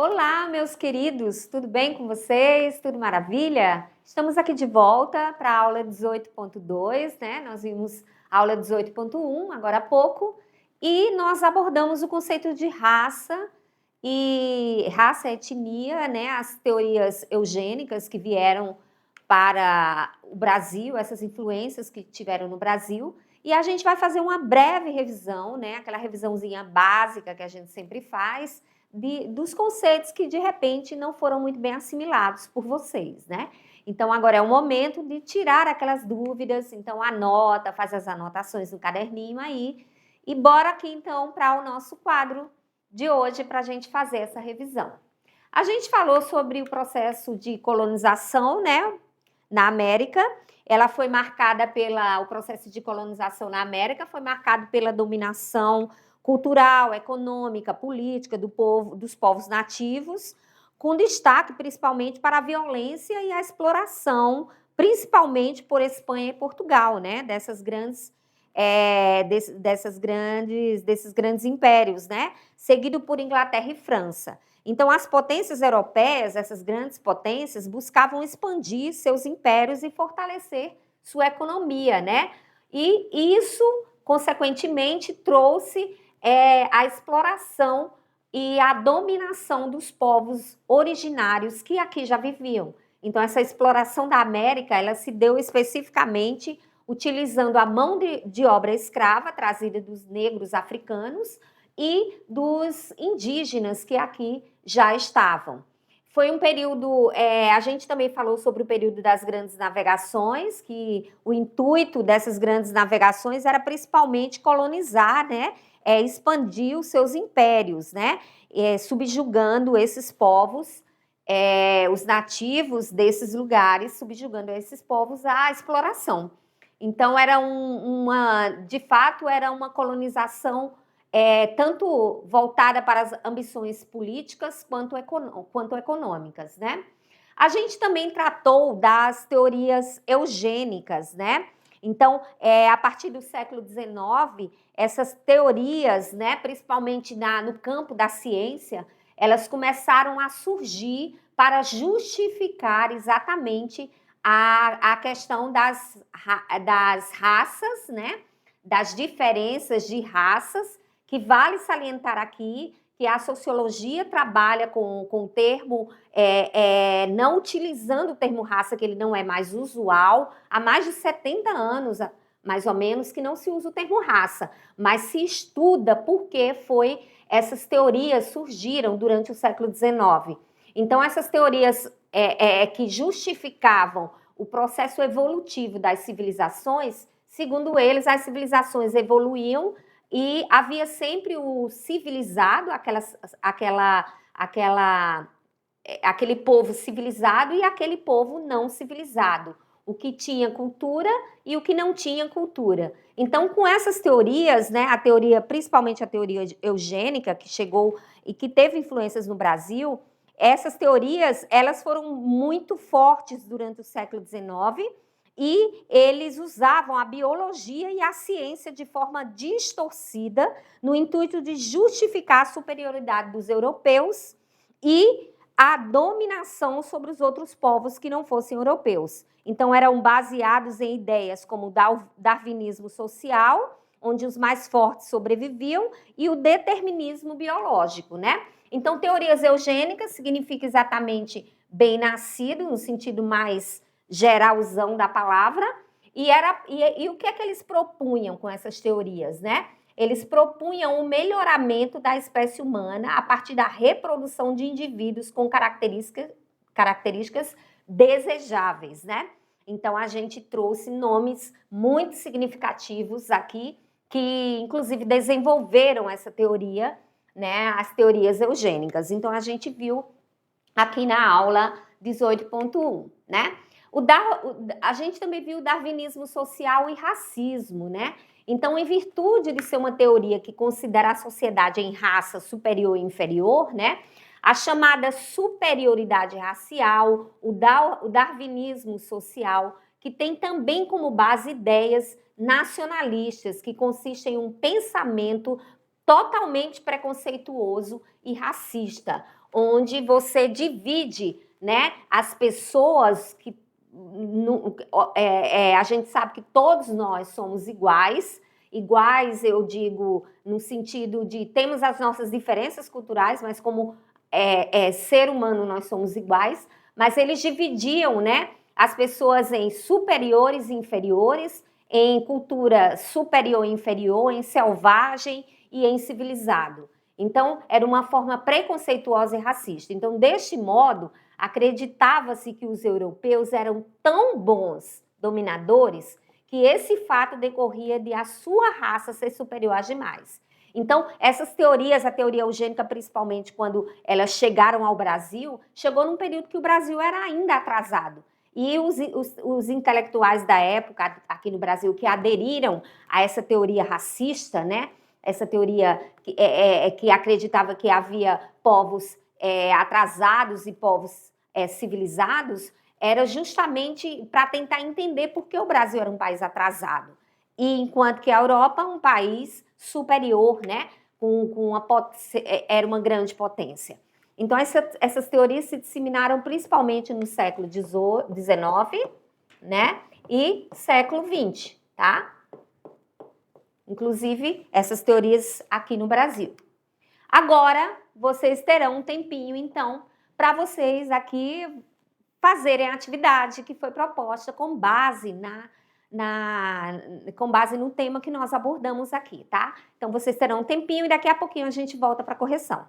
Olá, meus queridos, tudo bem com vocês? Tudo maravilha? Estamos aqui de volta para a aula 18.2, né? Nós vimos a aula 18.1 agora há pouco e nós abordamos o conceito de raça e etnia, né? As teorias eugênicas que vieram para o Brasil, essas influências que tiveram no Brasil. E a gente vai fazer uma breve revisão, né? Aquela revisãozinha básica que a gente sempre faz, dos conceitos que, de repente, não foram muito bem assimilados por vocês, né? Então, agora é o momento de tirar aquelas dúvidas, então anota, faz as anotações no caderninho aí, e bora aqui, então, para o nosso quadro de hoje, para a gente fazer essa revisão. A gente falou sobre o processo de colonização, né, na América. Ela foi marcada o processo de colonização na América foi marcado pela dominação cultural, econômica, política dos povos nativos, com destaque principalmente para a violência e a exploração, principalmente por Espanha e Portugal, né? Desses grandes impérios, né? Seguido por Inglaterra e França. Então, as potências europeias, essas grandes potências, buscavam expandir seus impérios e fortalecer sua economia, né? E isso, consequentemente, trouxe a exploração e a dominação dos povos originários que aqui já viviam. Então, essa exploração da América, ela se deu especificamente utilizando a mão de obra escrava trazida dos negros africanos e dos indígenas que aqui já estavam. Foi um período, a gente também falou sobre o período das grandes navegações, que o intuito dessas grandes navegações era principalmente colonizar, né, expandir os seus impérios, né, subjugando esses povos, os nativos desses lugares, subjugando esses povos à exploração. Então, de fato, era uma colonização tanto voltada para as ambições políticas quanto econômicas, né? A gente também tratou das teorias eugênicas, né? Então, a partir do século XIX, essas teorias, né, principalmente no campo da ciência, elas começaram a surgir para justificar exatamente a questão das raças, né? Das diferenças de raças, que vale salientar aqui que a sociologia trabalha com o termo, não utilizando o termo raça, que ele não é mais usual, há mais de 70 anos, mais ou menos, que não se usa o termo raça, mas se estuda por que essas teorias surgiram durante o século XIX. Então, essas teorias que justificavam o processo evolutivo das civilizações, segundo eles, as civilizações evoluíam e havia sempre o civilizado, aquele povo civilizado e aquele povo não civilizado, o que tinha cultura e o que não tinha cultura. Então, com essas teorias, né, principalmente a teoria eugênica, que chegou e que teve influências no Brasil, essas teorias, elas foram muito fortes durante o século XIX, e eles usavam a biologia e a ciência de forma distorcida, no intuito de justificar a superioridade dos europeus e a dominação sobre os outros povos que não fossem europeus. Então, eram baseados em ideias como o darwinismo social, onde os mais fortes sobreviviam, e o determinismo biológico, né? Então, teorias eugênicas significa exatamente bem-nascido, no sentido mais geralzão da palavra, e o que é que eles propunham com essas teorias, né? Eles propunham o melhoramento da espécie humana a partir da reprodução de indivíduos com características desejáveis, né? Então, a gente trouxe nomes muito significativos aqui, que inclusive desenvolveram essa teoria, né? As teorias eugênicas. Então, a gente viu aqui na aula 18.1, né? A gente também viu o darwinismo social e racismo, né? Então, em virtude de ser uma teoria que considera a sociedade em raça superior e inferior, né? A chamada superioridade racial, o darwinismo social, que tem também como base ideias nacionalistas, que consistem em um pensamento totalmente preconceituoso e racista. onde você divide, né, as pessoas que a gente sabe que todos nós somos iguais, eu digo no sentido de temos as nossas diferenças culturais, mas como ser humano nós somos iguais, mas eles dividiam, né, as pessoas em superiores e inferiores, em cultura superior e inferior, em selvagem e em civilizado. Então, era uma forma preconceituosa e racista. Então, deste modo, acreditava-se que os europeus eram tão bons dominadores que esse fato decorria de a sua raça ser superior às demais. Então, essas teorias, a teoria eugênica, principalmente quando elas chegaram ao Brasil, chegou num período que o Brasil era ainda atrasado. E os intelectuais da época, aqui no Brasil, que aderiram a essa teoria racista, né? Essa teoria que acreditava que havia povos atrasados e povos civilizados, era justamente para tentar entender por que o Brasil era um país atrasado. E enquanto que a Europa, um país superior, né? Era uma grande potência. Então, essas teorias se disseminaram principalmente no século XIX, né? E século XX, tá? Inclusive, essas teorias aqui no Brasil. Agora, vocês terão um tempinho, então, para vocês aqui fazerem a atividade que foi proposta com base no tema que nós abordamos aqui, tá? Então, vocês terão um tempinho e daqui a pouquinho a gente volta para a correção.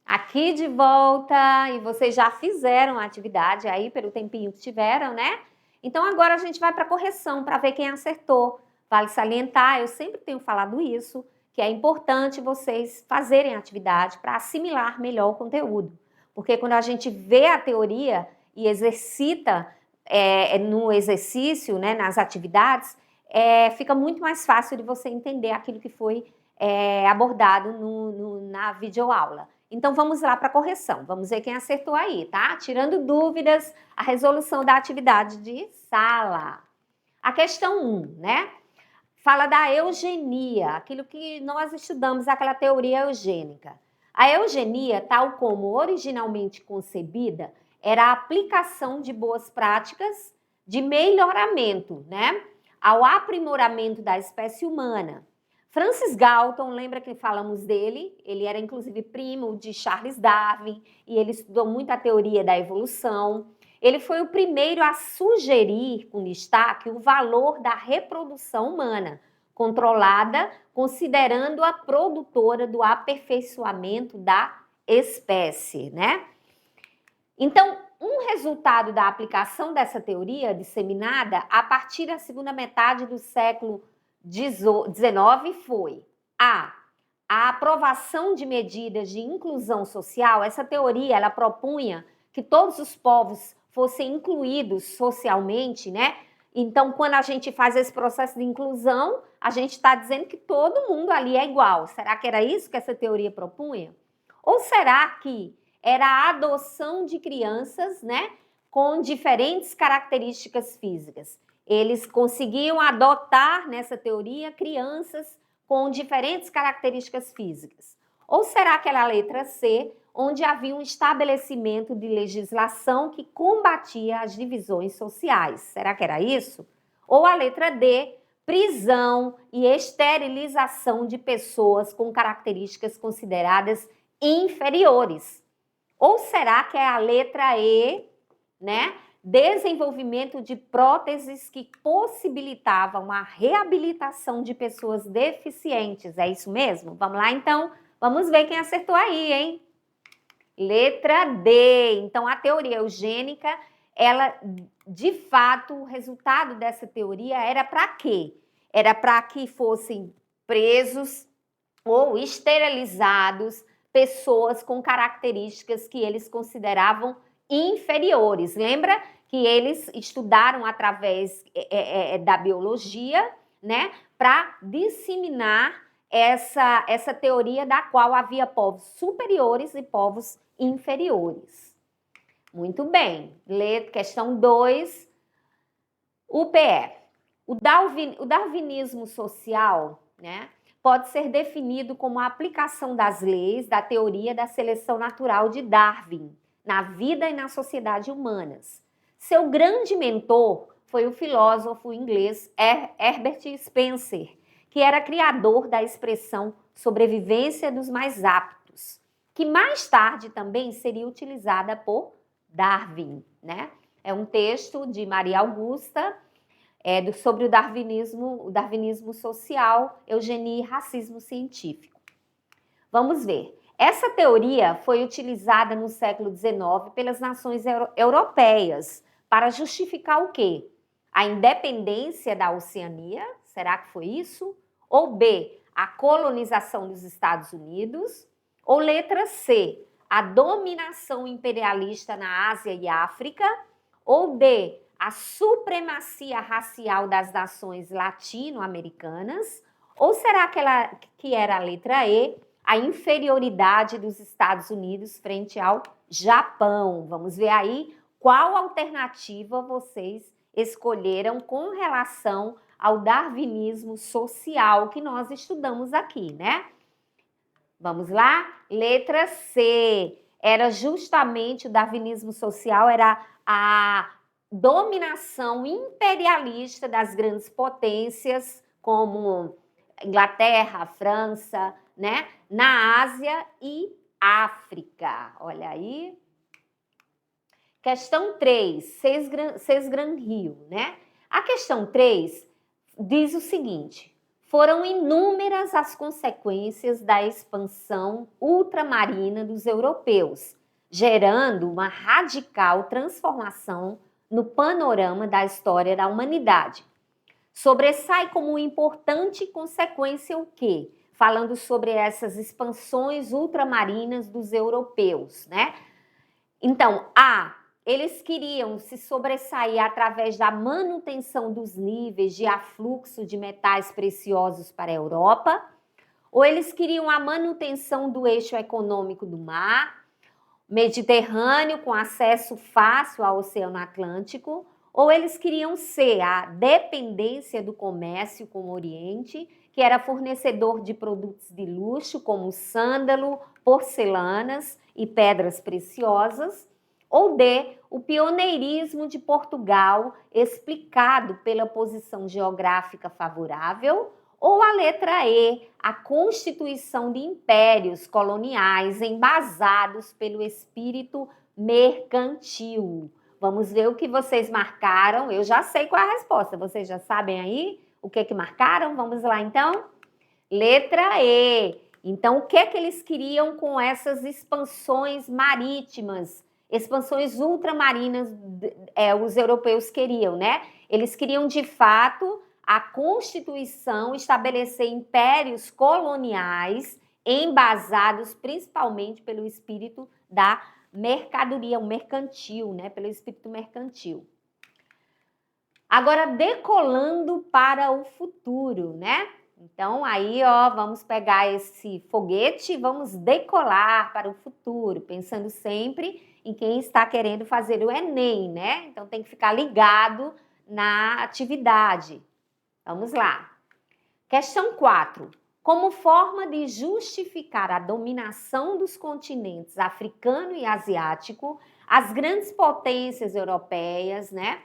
Aqui de volta, e vocês já fizeram a atividade aí pelo tempinho que tiveram, né? Então agora a gente vai para a correção para ver quem acertou. Vale salientar, eu sempre tenho falado isso, que é importante vocês fazerem a atividade para assimilar melhor o conteúdo. Porque quando a gente vê a teoria e exercita no exercício, né, nas atividades, fica muito mais fácil de você entender aquilo que foi abordado na videoaula. Então, vamos lá para a correção. Vamos ver quem acertou aí, tá? Tirando dúvidas, a resolução da atividade de sala. A questão 1, né? Fala da eugenia, aquilo que nós estudamos, aquela teoria eugênica. A eugenia, tal como originalmente concebida, era a aplicação de boas práticas de melhoramento, né? Ao aprimoramento da espécie humana. Francis Galton, lembra que falamos dele? Ele era inclusive primo de Charles Darwin e ele estudou muito a teoria da evolução. Ele foi o primeiro a sugerir, com destaque, o valor da reprodução humana, controlada, considerando-a produtora do aperfeiçoamento da espécie, né? Então, um resultado da aplicação dessa teoria disseminada a partir da segunda metade do século XIX foi a aprovação de medidas de inclusão social. Essa teoria, ela propunha que todos os povos fossem incluídos socialmente, né? Então, quando a gente faz esse processo de inclusão, a gente está dizendo que todo mundo ali é igual. Será que era isso que essa teoria propunha? Ou será que era a adoção de crianças, né, com diferentes características físicas? Eles conseguiam adotar nessa teoria crianças com diferentes características físicas. Ou será que era a letra C, onde havia um estabelecimento de legislação que combatia as divisões sociais? Será que era isso? Ou a letra D, prisão e esterilização de pessoas com características consideradas inferiores? Ou será que é a letra E, né? Desenvolvimento de próteses que possibilitavam a reabilitação de pessoas deficientes. É isso mesmo? Vamos lá, então? Vamos ver quem acertou aí, hein? Letra D. Então, a teoria eugênica, ela, de fato, o resultado dessa teoria era para quê? Era para que fossem presos ou esterilizados pessoas com características que eles consideravam inferiores. Lembra que eles estudaram através da biologia, né, para disseminar essa teoria da qual havia povos superiores e povos inferiores. Muito bem. Questão 2. UPE. O darwinismo social, né, pode ser definido como a aplicação das leis da teoria da seleção natural de Darwin na vida e na sociedade humanas. Seu grande mentor foi o filósofo inglês Herbert Spencer, que era criador da expressão sobrevivência dos mais aptos, que mais tarde também seria utilizada por Darwin, né? É um texto de Maria Augusta sobre o darwinismo social, eugenia e racismo científico. Vamos ver. Essa teoria foi utilizada no século XIX pelas nações europeias para justificar o quê? A independência da Oceania, será que foi isso? Ou B, a colonização dos Estados Unidos? Ou letra C, a dominação imperialista na Ásia e África? Ou D, a supremacia racial das nações latino-americanas? Ou será que era a letra E, a inferioridade dos Estados Unidos frente ao Japão? Vamos ver aí qual alternativa vocês escolheram com relação ao darwinismo social que nós estudamos aqui, né? Vamos lá? Letra C. Era justamente o darwinismo social, era a dominação imperialista das grandes potências, como Inglaterra, França, né? Na Ásia e África. Olha aí. Questão 3, Sesgran Rio, né? A questão 3 diz o seguinte: foram inúmeras as consequências da expansão ultramarina dos europeus, gerando uma radical transformação no panorama da história da humanidade. Sobressai como importante consequência o quê? Falando sobre essas expansões ultramarinas dos europeus, né? Então, eles queriam se sobressair através da manutenção dos níveis de afluxo de metais preciosos para a Europa, ou eles queriam a manutenção do eixo econômico do mar Mediterrâneo com acesso fácil ao Oceano Atlântico, ou eles queriam ser a dependência do comércio com o Oriente, que era fornecedor de produtos de luxo como sândalo, porcelanas e pedras preciosas, ou D, o pioneirismo de Portugal, explicado pela posição geográfica favorável, ou a letra E, a constituição de impérios coloniais embasados pelo espírito mercantil. Vamos ver o que vocês marcaram. Eu já sei qual é a resposta. Vocês já sabem aí o que marcaram? Vamos lá, então? Letra E. Então, o que eles queriam com essas expansões marítimas? Expansões ultramarinas, os europeus queriam, né? Eles queriam, de fato, a Constituição estabelecer impérios coloniais embasados principalmente pelo espírito da mercadoria, o mercantil, né? Pelo espírito mercantil. Agora, decolando para o futuro, né? Então, aí, ó, vamos pegar esse foguete e vamos decolar para o futuro, pensando sempre em quem está querendo fazer o Enem, né? Então, tem que ficar ligado na atividade. Vamos lá. Questão 4. Como forma de justificar a dominação dos continentes africano e asiático, as grandes potências europeias, né?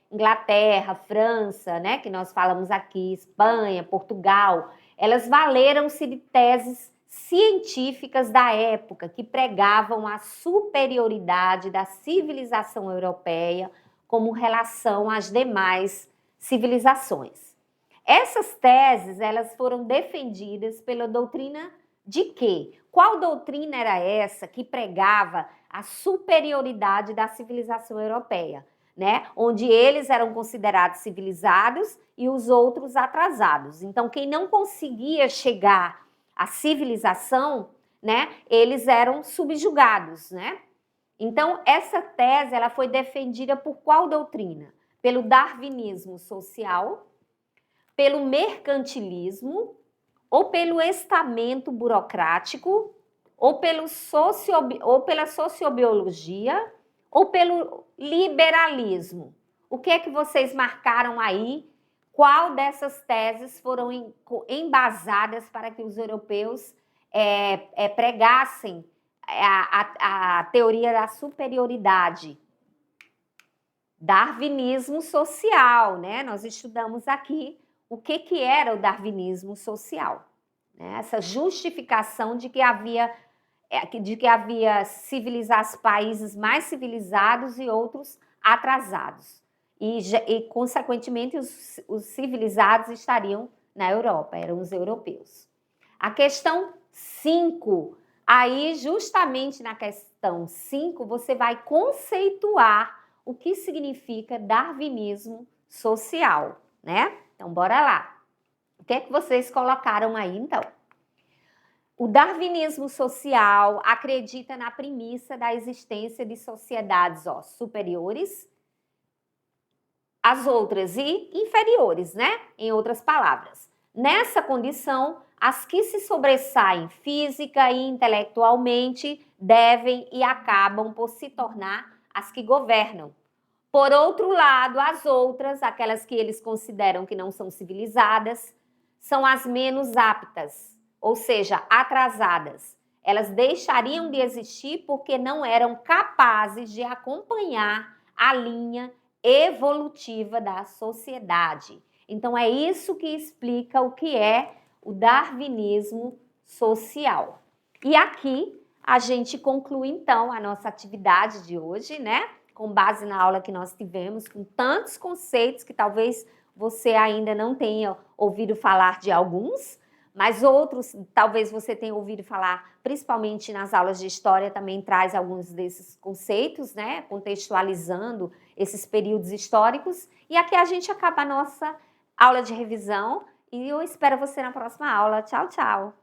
Inglaterra, França, né, que nós falamos aqui, Espanha, Portugal, elas valeram-se de teses científicas da época que pregavam a superioridade da civilização europeia como relação às demais civilizações. Essas teses, elas foram defendidas pela doutrina de quê? Qual doutrina era essa que pregava a superioridade da civilização europeia? Né? Onde eles eram considerados civilizados e os outros atrasados. Então, quem não conseguia chegar à civilização, né, eles eram subjugados, né? Então, essa tese ela foi defendida por qual doutrina? Pelo darwinismo social, pelo mercantilismo, ou pelo estamento burocrático, ou pela sociobiologia, ou pelo liberalismo. O que é que vocês marcaram aí? Qual dessas teses foram embasadas para que os europeus pregassem a teoria da superioridade? Darwinismo social, né? Nós estudamos aqui o que era o darwinismo social, né? Essa justificação de que havia países mais civilizados e outros atrasados. E consequentemente, os civilizados estariam na Europa, eram os europeus. A questão 5, aí justamente na questão 5, você vai conceituar o que significa darwinismo social, né? Então, bora lá. O que é que vocês colocaram aí, então? O darwinismo social acredita na premissa da existência de sociedades superiores às outras e inferiores, né? Em outras palavras. Nessa condição, as que se sobressaem física e intelectualmente devem e acabam por se tornar as que governam. Por outro lado, as outras, aquelas que eles consideram que não são civilizadas, são as menos aptas, ou seja, atrasadas. Elas deixariam de existir porque não eram capazes de acompanhar a linha evolutiva da sociedade. Então, é isso que explica o que é o darwinismo social. E aqui a gente conclui, então, a nossa atividade de hoje, né? Com base na aula que nós tivemos, com tantos conceitos que talvez você ainda não tenha ouvido falar de alguns, mas outros talvez você tenha ouvido falar, principalmente nas aulas de história, também traz alguns desses conceitos, né? Contextualizando esses períodos históricos. E aqui a gente acaba a nossa aula de revisão e eu espero você na próxima aula. Tchau, tchau!